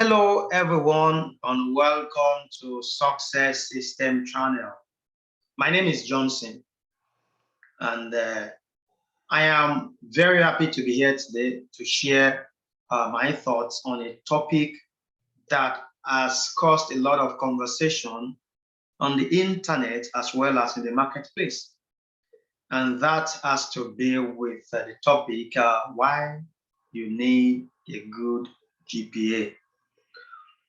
Hello, everyone, and welcome to Success System channel. My name is Johnson, and I am very happy to be here today to share my thoughts on a topic that has caused a lot of conversation on the internet as well as in the marketplace. And that has to do with the topic why you need a good GPA.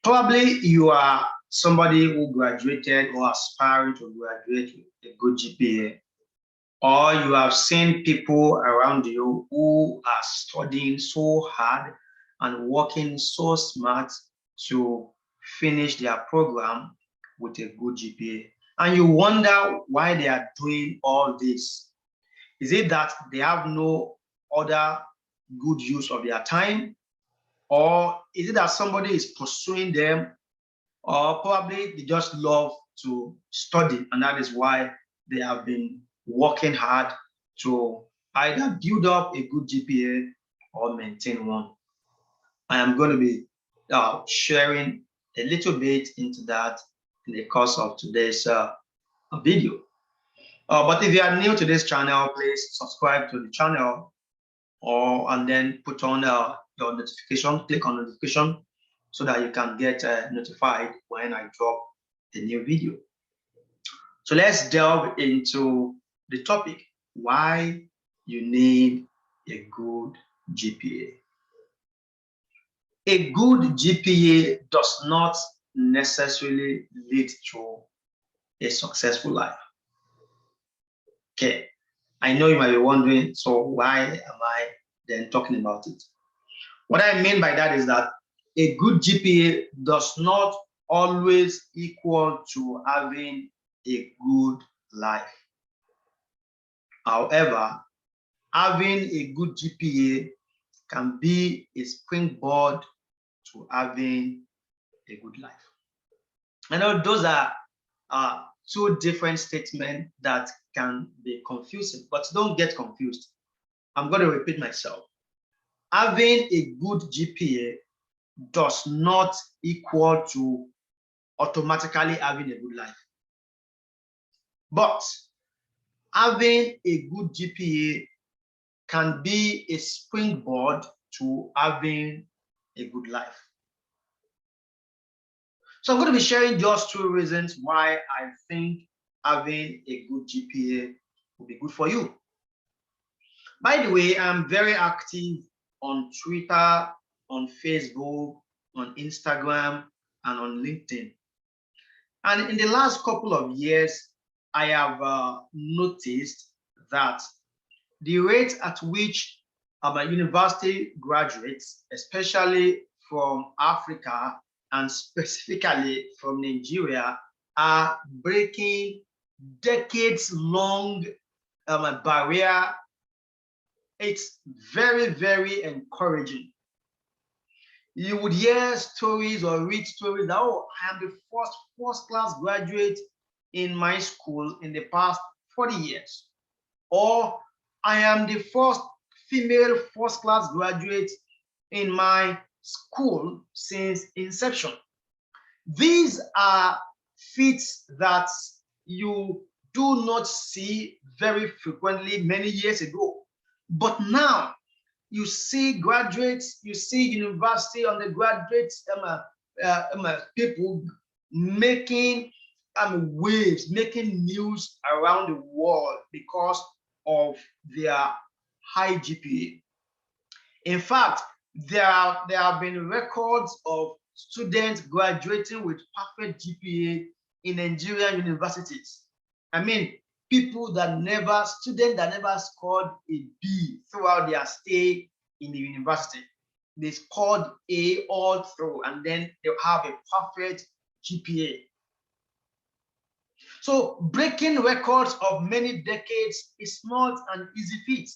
Probably you are somebody who graduated or aspiring to graduate with a good GPA, or you have seen people around you who are studying so hard and working so smart to finish their program with a good GPA. And you wonder why they are doing all this. Is it that they have no other good use of their time? Or is it that somebody is pursuing them, or probably they just love to study, and that is why they have been working hard to either build up a good GPA or maintain one? I am going to be sharing a little bit into that in the course of today's video. But if you are new to this channel, please subscribe to the channel, and then put on your notification, click on notification so that you can get notified when I drop a new video. So let's delve into the topic, why you need a good GPA. A good GPA does not necessarily lead to a successful life. Okay, I know you might be wondering, so why am I then talking about it? What I mean by that is that a good GPA does not always equal to having a good life. However, having a good GPA can be a springboard to having a good life. I know those are two different statements that can be confusing, but don't get confused. I'm going to repeat myself. Having a good GPA does not equal to automatically having a good life. But having a good GPA can be a springboard to having a good life. So I'm going to be sharing just two reasons why I think having a good GPA will be good for you. By the way, I'm very active on Twitter, on Facebook, on Instagram, and on LinkedIn. And in the last couple of years, I have noticed that the rate at which my university graduates, especially from Africa and specifically from Nigeria, are breaking decades-long barrier. It's very, very encouraging. You would hear stories or read stories that, oh, I am the first class graduate in my school in the past 40 years. Or I am the first female first class graduate in my school since inception. These are feats that you do not see very frequently many years ago. But now you see graduates, you see university undergraduates, people making waves, making news around the world because of their high GPA. In fact, there have been records of students graduating with perfect GPA in Nigerian universities. I mean, students that never scored a B throughout their stay in the university. They scored A all through, and then they have a perfect GPA. So breaking records of many decades is not an easy feat.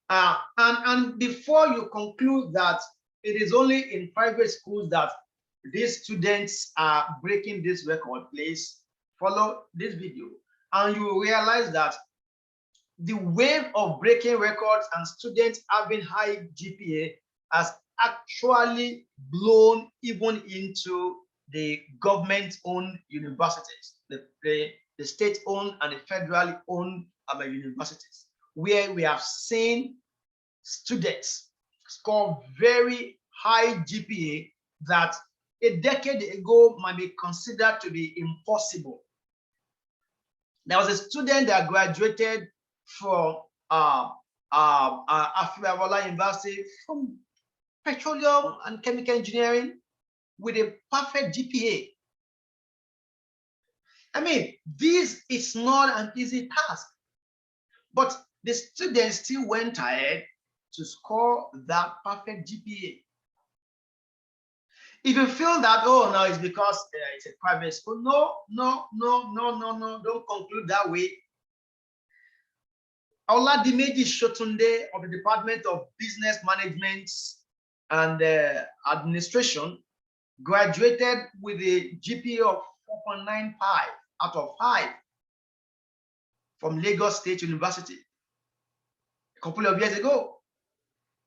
And before you conclude that it is only in private schools that these students are breaking this record, please follow this video, and you will realize that the wave of breaking records and students having high GPA has actually blown even into the government-owned universities, the state-owned and the federally owned universities, where we have seen students score very high GPA that a decade ago might be considered to be impossible. There was a student that graduated from Afibawala University from petroleum and chemical engineering with a perfect GPA. I mean, this is not an easy task, but the student still went ahead to score that perfect GPA. If you feel that, oh, no, it's because it's a private school, no, don't conclude that way. Oladimeji Shotunde of the Department of Business Management and Administration graduated with a GPA of 4.95 out of 5 from Lagos State University a couple of years ago.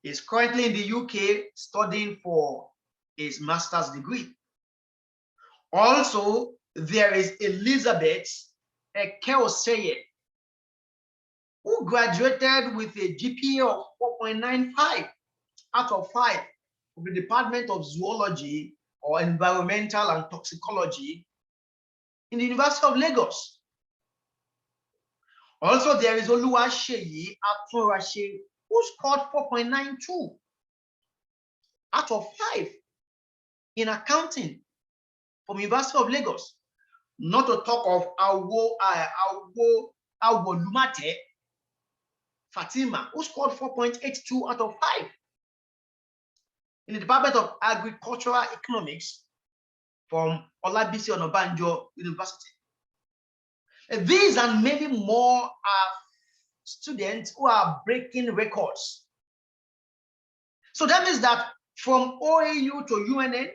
He's currently in the UK studying for his master's degree. Also, there is Elizabeth Ekeoseye, who graduated with a GPA of 4.95 out of 5 from the Department of Zoology or Environmental and Toxicology in the University of Lagos. Also, there is Oluwaseyi Atunrashe, who scored 4.92 out of 5 in accounting from University of Lagos. Not to talk of Awolumate Fatima, who scored 4.82 out of 5 in the Department of Agricultural Economics from Olabisi Onabanjo University. These and many more are students who are breaking records. So that means that from OAU to UNN,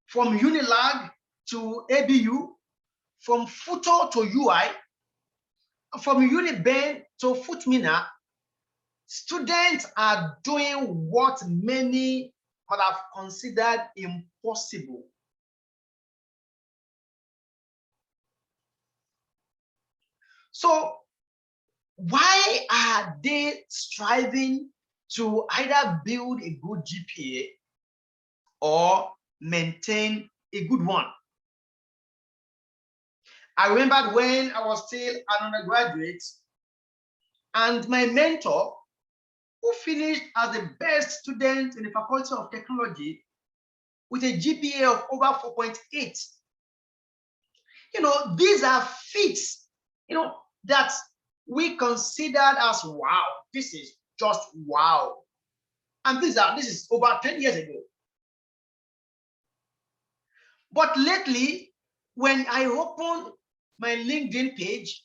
from Unilag to ABU, from FUTO to UI, from UNIBEN to FUTMINA, students are doing what many would have considered impossible. So why are they striving to either build a good GPA or maintain a good one? I remember when I was still an undergraduate, and my mentor, who finished as the best student in the Faculty of Technology with a GPA of over 4.8. These are feats, that we considered as wow. This is just wow. And this is over 10 years ago. But lately, when I open my LinkedIn page,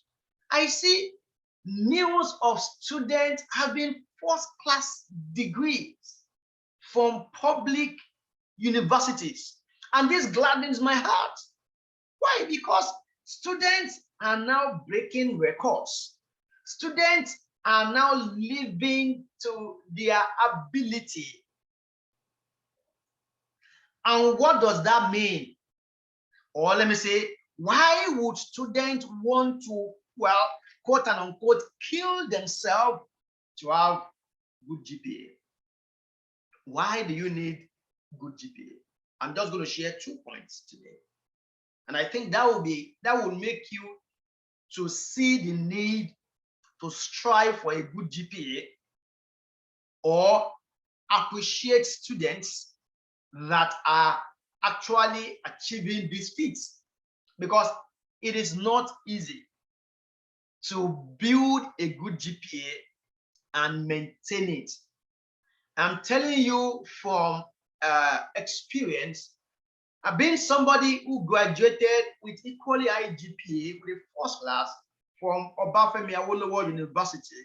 I see news of students having first-class degrees from public universities. And this gladdens my heart. Why? Because students are now breaking records. Students are now living to their ability. And what does that mean? Or let me say, why would students want to, well, quote and unquote, kill themselves to have good GPA? Why do you need good GPA? I'm just going to share 2 points today. And I think that will make you to see the need to strive for a good GPA or appreciate students that are actually achieving these feats, because it is not easy to build a good GPA and maintain it. I'm telling you from experience, I've been somebody who graduated with equally high GPA with a first class from Obafemi Awolowo University.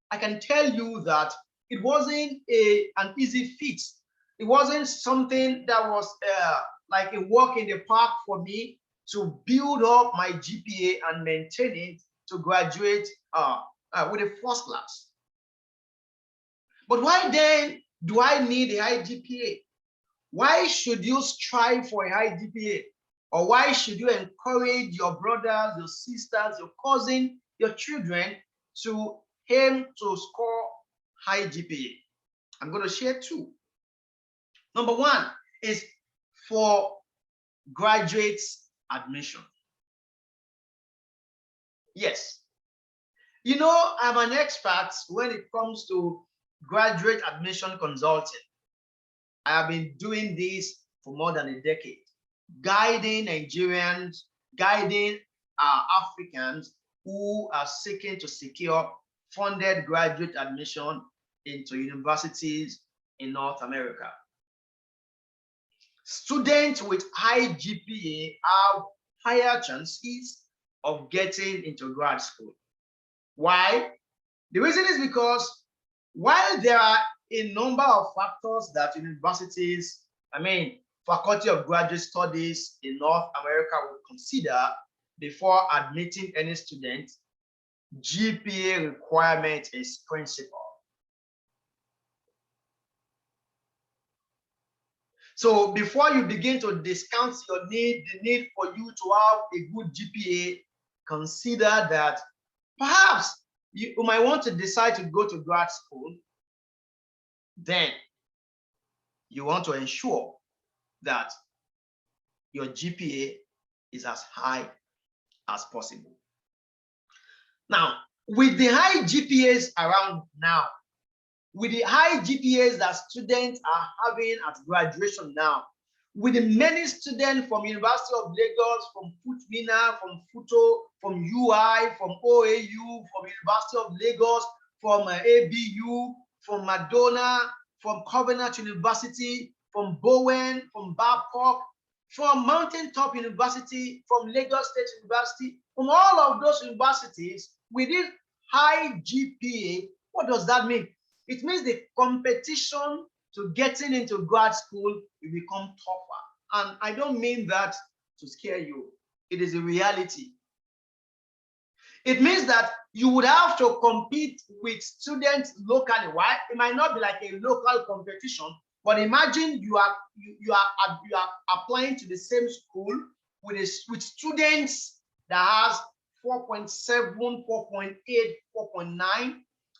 I can tell you that it wasn't an easy feat. It wasn't something that was like a walk in the park for me to build up my GPA and maintain it to graduate with a first class. But why then do I need a high GPA? Why should you strive for a high GPA? Or why should you encourage your brothers, your sisters, your cousin, your children to aim to score high GPA? I'm going to share two. Number one is for graduate admission. Yes. You know, I'm an expert when it comes to graduate admission consulting. I have been doing this for more than a decade, guiding Nigerians, guiding Africans who are seeking to secure funded graduate admission into universities in North America. Students with high GPA have higher chances of getting into grad school. Why? The reason is because while there are a number of factors that universities, Faculty of Graduate Studies in North America will consider before admitting any student, GPA requirement is principal. So before you begin to discount the need for you to have a good GPA, consider that perhaps you might want to decide to go to grad school. Then you want to ensure that your GPA is as high as possible. Now, with the high GPAs around now, with the high GPAs that students are having at graduation now, with the many students from University of Lagos, from FUTMINA, from FUTO, from UI, from OAU, from University of Lagos, from ABU, from Madonna, from Covenant University, from Bowen, from Babcock, from Mountaintop University, from Lagos State University, from all of those universities with this high GPA. What does that mean? It means the competition to getting into grad school will become tougher. And I don't mean that to scare you. It is a reality. It means that you would have to compete with students locally. Why? It might not be like a local competition, but imagine you are applying to the same school with students that has 4.7, 4.8, 4.9,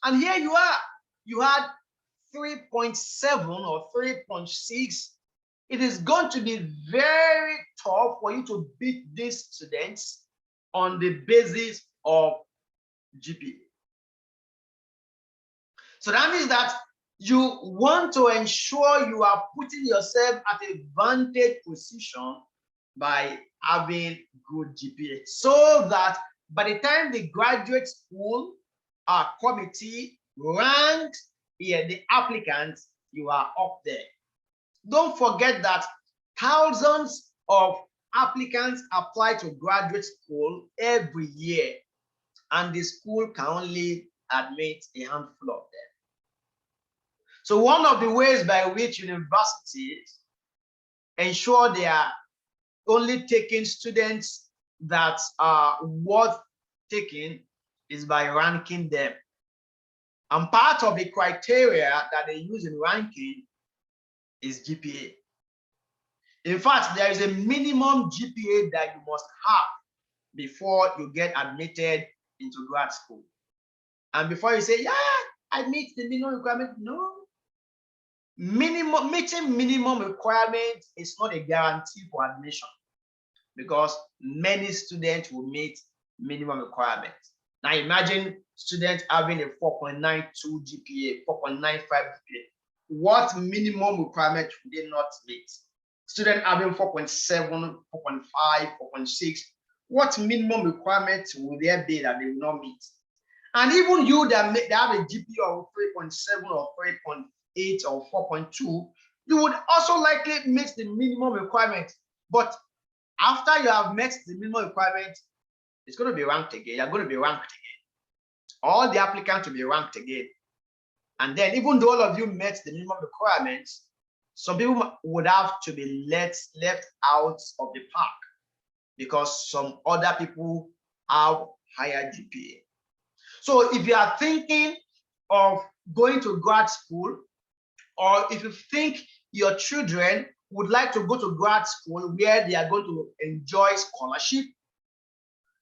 and here you are. You had 3.7 or 3.6. It is going to be very tough for you to beat these students on the basis of GPA. So that means that you want to ensure you are putting yourself at a vantage position by having good GPA, so that by the time the graduate school committee ranks the applicants, you are up there. Don't forget that thousands of applicants apply to graduate school every year, and the school can only admit a handful of them. So one of the ways by which universities ensure they are only taking students that are worth taking is by ranking them. And part of the criteria that they use in ranking is GPA. In fact, there is a minimum GPA that you must have before you get admitted into grad school. And before you say, yeah, I meet the minimum requirement, no. Meeting minimum requirement is not a guarantee for admission, because many students will meet minimum requirements. Now imagine students having a 4.92 GPA, 4.95 GPA. What minimum requirement should they not meet? Student having 4.7, 4.5, 4.6. What minimum requirements will there be that they will not meet? And even you that have a GPA of 3.7 or 3.8 or 4.2, you would also likely meet the minimum requirement. But after you have met the minimum requirement, it's going to be ranked again. You're going to be ranked again. All the applicants will be ranked again. And then even though all of you met the minimum requirements, some people would have to be left out of the park because some other people have higher GPA. So if you are thinking of going to grad school, or if you think your children would like to go to grad school where they are going to enjoy scholarship,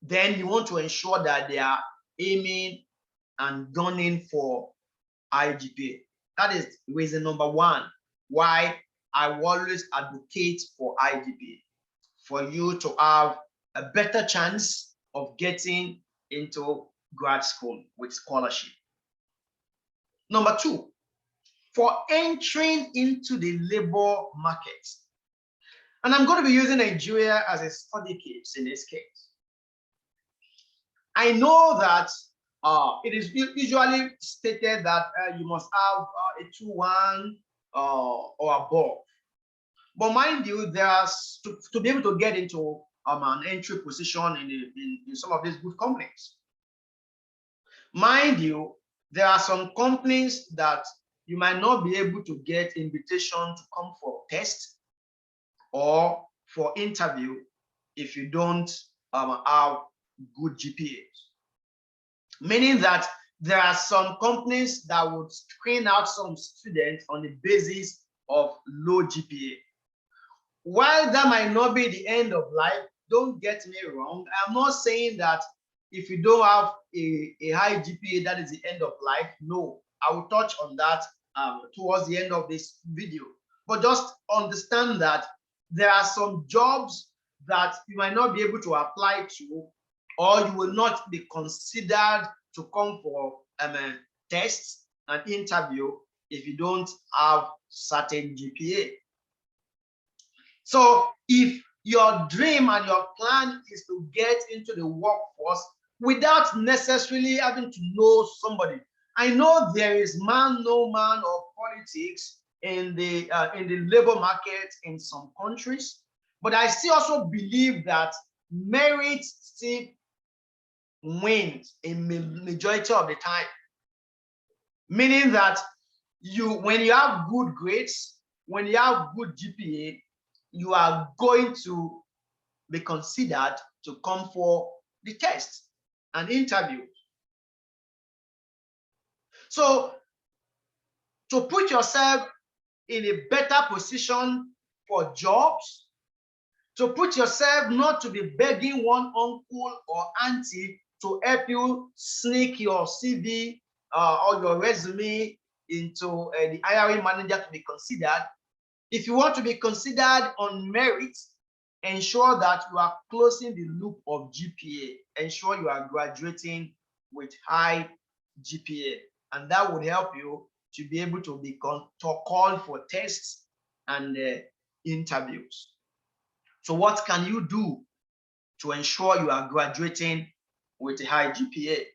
then you want to ensure that they are aiming and gunning for high GPA. That is reason number one why I always advocate for high GPA, for you to have a better chance of getting into grad school with scholarship. Number two, for entering into the labor market. And I'm going to be using Nigeria as a study case in this case. I know that it is usually stated that you must have a 2-1 or above. But mind you, there's to be able to get into an entry position in some of these good companies. Mind you, there are some companies that you might not be able to get invitation to come for test or for interview if you don't have good GPAs. Meaning that there are some companies that would screen out some students on the basis of low GPA. While that might not be the end of life, don't get me wrong. I'm not saying that if you don't have a high GPA, that is the end of life. No, I will touch on that towards the end of this video. But just understand that there are some jobs that you might not be able to apply to, or you will not be considered to come for tests and interview if you don't have certain GPA. So if your dream and your plan is to get into the workforce without necessarily having to know somebody, I know there is no man of politics in the labor market in some countries, but I still also believe that merit still wins a majority of the time. Meaning that when you have good grades, when you have good GPA, you are going to be considered to come for the test and interview. So to put yourself in a better position for jobs, to put yourself not to be begging one uncle or auntie to help you sneak your CV or your resume into the hiring manager to be considered. If you want to be considered on merit, ensure that you are closing the loop of GPA. Ensure you are graduating with high GPA, and that would help you to be able to be called for tests and interviews. So what can you do to ensure you are graduating with a high GPA?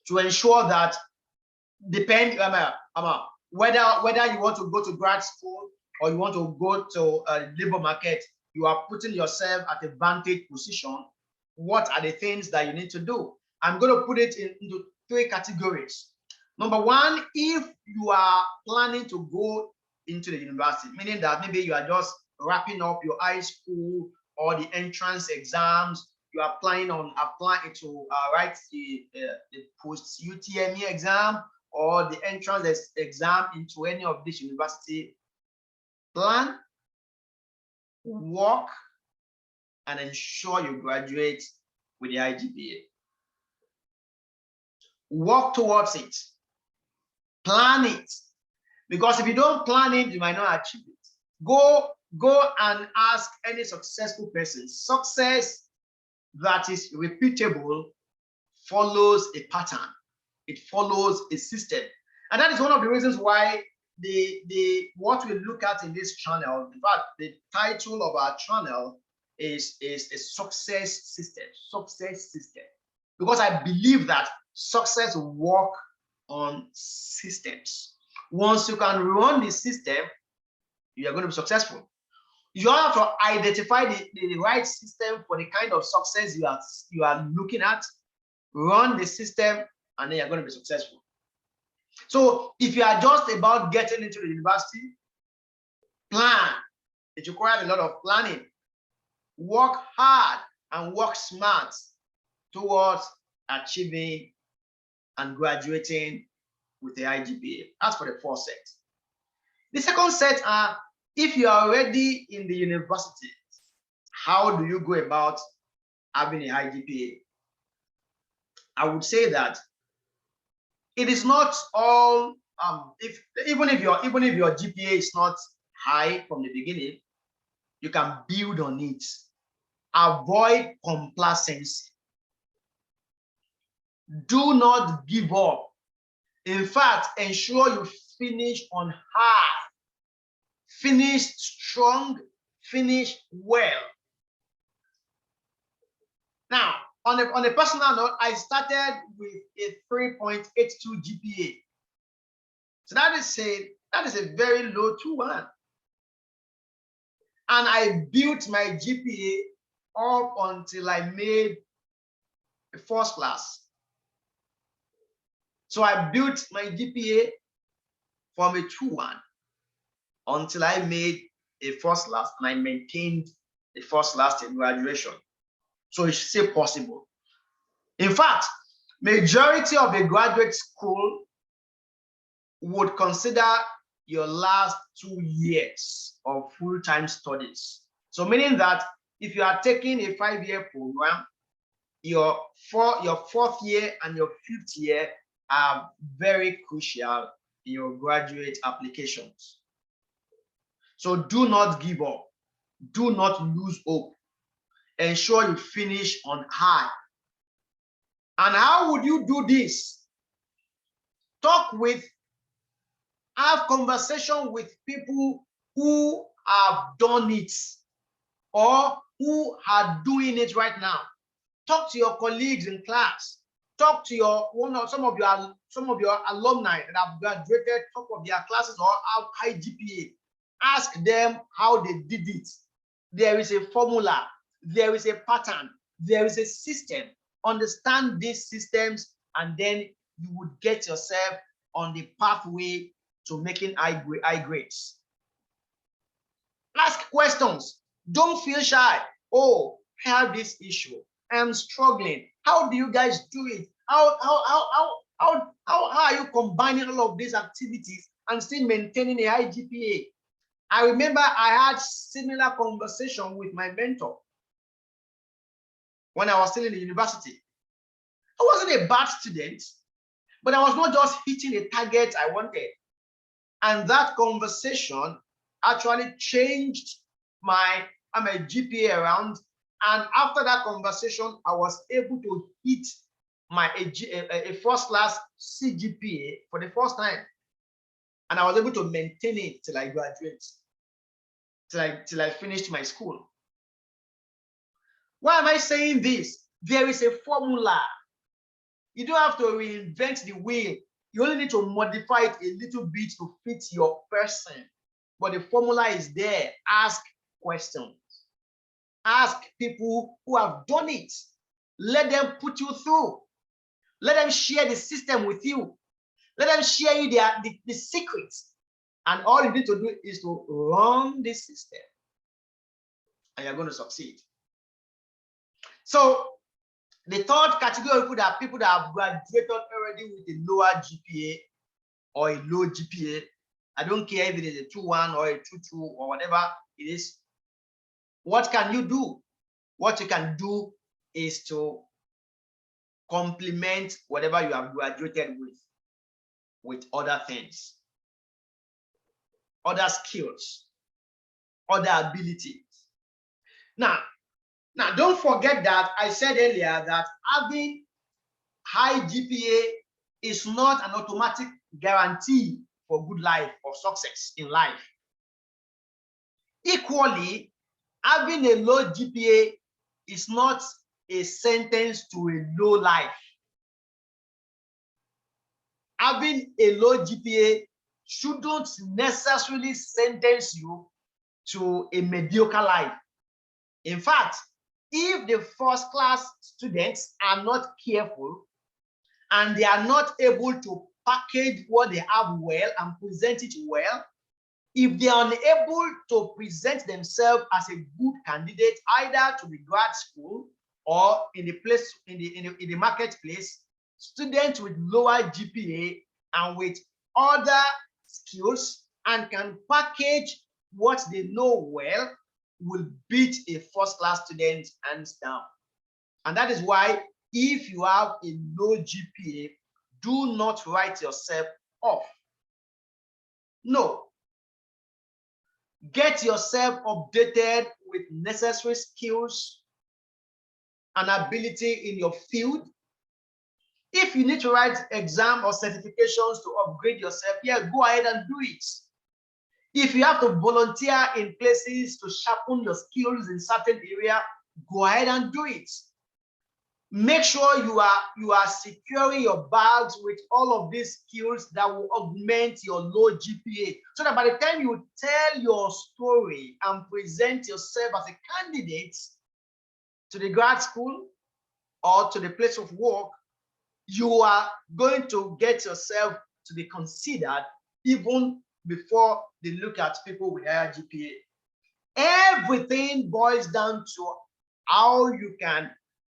To ensure that, whether you want to go to grad school or you want to go to a labor market, you are putting yourself at a vantage position. What are the things that you need to do? I'm going to put it into 3 categories. Number one, if you are planning to go into the university, meaning that maybe you are just wrapping up your high school or the entrance exams, you are applying to write the post UTME exam or the entrance exam into any of these university. Plan, work, and ensure you graduate with the high GPA. Work towards it. Plan it. Because if you don't plan it, you might not achieve it. Go and ask any successful person. Success that is repeatable follows a pattern. It follows a system. And that is one of the reasons why what we look at in this channel, in fact, the title of our channel is a success system. Success system. Because I believe that success works on systems. Once you can run the system, you are going to be successful. You have to identify the right system for the kind of success you are looking at, run the system, and then you're going to be successful. So if you are just about getting into the university, plan. It requires a lot of planning. Work hard and work smart towards achieving and graduating with the high GPA. That's for the first set. The second set are, if you are already in the university, how do you go about having a high GPA? I would say that it is not all, even if your GPA is not high from the beginning, you can build on it. Avoid complacency. Do not give up. In fact, ensure you finish on high. Finish strong, finish well. Now, on a personal note, I started with a 3.82 GPA. So that is a very low 2-1. And I built my GPA up until I made a first class. So I built my GPA from a 2-1 until I made a first class, and I maintained the first class till graduation. So it's still possible. In fact, majority of a graduate school would consider your last 2 years of full-time studies. So meaning that if you are taking a 5-year program, your fourth year and your 5th year are very crucial in your graduate applications. So do not give up. Do not lose hope. Ensure you finish on high. And how would you do this? Have conversation with people who have done it or who are doing it right now. Talk to your colleagues in class. Talk to some of your alumni that have graduated top of their classes or have high GPA. Ask them how they did it. There is a formula. There is a pattern. There is a system. Understand these systems, and then you would get yourself on the pathway to making high grades. Ask questions. Don't feel shy. Oh, I have this issue. I'm struggling. How do you guys do it? How are you combining all of these activities and still maintaining a high GPA? I remember I had similar conversation with my mentor when I was still in the university. I wasn't a bad student, but I was not just hitting the target I wanted. And that conversation actually changed my GPA around. And after that conversation, I was able to hit a first class CGPA for the first time. And I was able to maintain it till I graduated, till I finished my school. Why am I saying this? There is a formula. You don't have to reinvent the wheel. You only need to modify it a little bit to fit your person. But the formula is there. Ask questions. Ask people who have done it. Let them put you through. Let them share the system with you. Let them share you the secrets. And all you need to do is to run this system. And you're going to succeed. So the third category of people that have graduated already with a lower GPA or a low GPA. I don't care if it is a 2-1 or a 2-2 or whatever it is. What can you do? What you can do is to complement whatever you have graduated with other things, other skills, other abilities. Now, don't forget that I said earlier that having high GPA is not an automatic guarantee for good life or success in life. Equally, having a low GPA is not a sentence to a low life. Having a low GPA shouldn't necessarily sentence you to a mediocre life. In fact, if the first class students are not careful and they are not able to package what they have well and present it well, if they are unable to present themselves as a good candidate either to the grad school or in the marketplace, students with lower GPA and with other skills and can package what they know well will beat a first-class student hands down. And that is why if you have a low GPA, do not write yourself off. No. Get yourself updated with necessary skills and ability in your field. If you need to write exam or certifications to upgrade yourself, yeah, go ahead and do it. If you have to volunteer in places to sharpen your skills in certain area, go ahead and do it. Make sure you are securing your bags with all of these skills that will augment your low GPA, so that by the time you tell your story and present yourself as a candidate to the grad school or to the place of work, you are going to get yourself to be considered even before they look at people with higher GPA. Everything boils down to how you can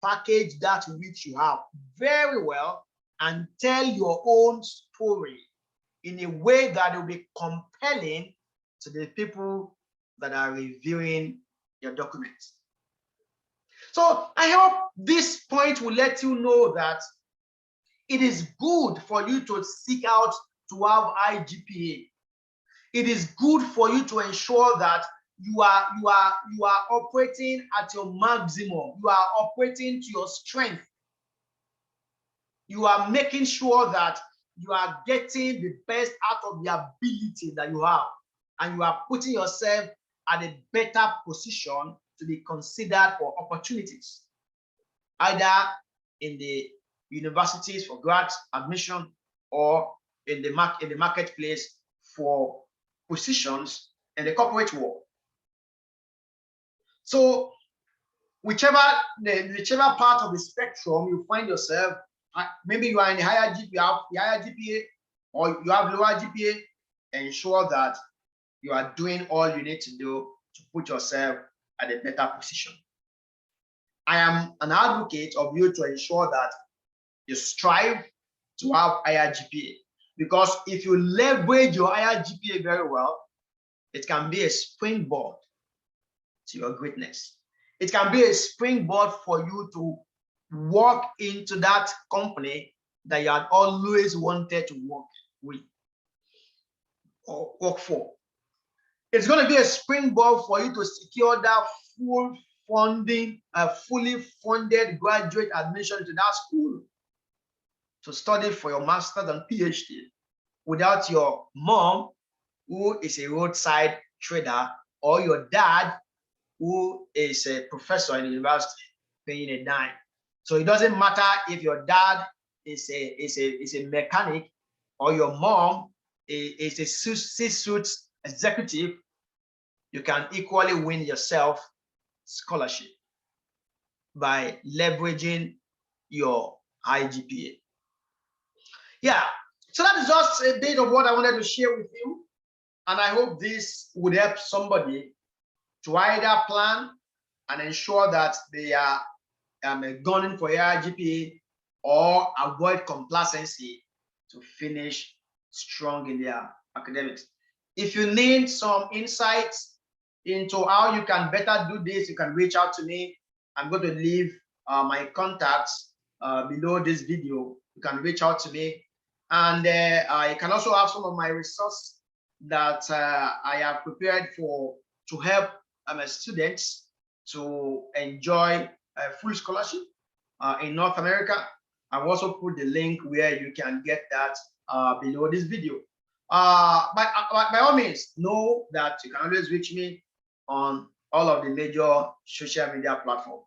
package that which you have very well and tell your own story in a way that will be compelling to the people that are reviewing your documents. So I hope this point will let you know that it is good for you to seek out to have high GPA. It is good for you to ensure that you are operating at your maximum. You are operating to your strength. You are making sure that you are getting the best out of the ability that you have, and you are putting yourself at a better position to be considered for opportunities, either in the universities for grad admission or in the marketplace for positions in the corporate world. So whichever part of the spectrum you find yourself, maybe you are in the higher GPA, or you have lower GPA, ensure that you are doing all you need to do to put yourself at a better position. I am an advocate of you to ensure that you strive to have higher GPA, because if you leverage your higher GPA very well, it can be a springboard to your greatness. It can be a springboard for you to walk into that company that you had always wanted to work with or work for. It's going to be a springboard for you to secure that full funding, fully funded graduate admission to that school to study for your master's and PhD without your mom, who is a roadside trader, or your dad, who is a professor in the university, paying a dime. So it doesn't matter if your dad is a mechanic or your mom is a C-suite executive. You can equally win yourself scholarship by leveraging your high GPA. Yeah, so that is just a bit of what I wanted to share with you, and I hope this would help somebody to either plan and ensure that they are gunning for higher GPA, or avoid complacency to finish strong in their academics. If you need some insights into how you can better do this, you can reach out to me. I'm going to leave my contacts below this video. You can reach out to me, and you can also have some of my resources that I have prepared to help students to enjoy full scholarship in North America. I've also put the link where you can get that below this video. By all means, know that you can always reach me on all of the major social media platforms.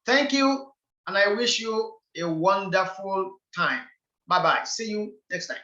Thank you, and I wish you a wonderful time. Bye-bye. See you next time.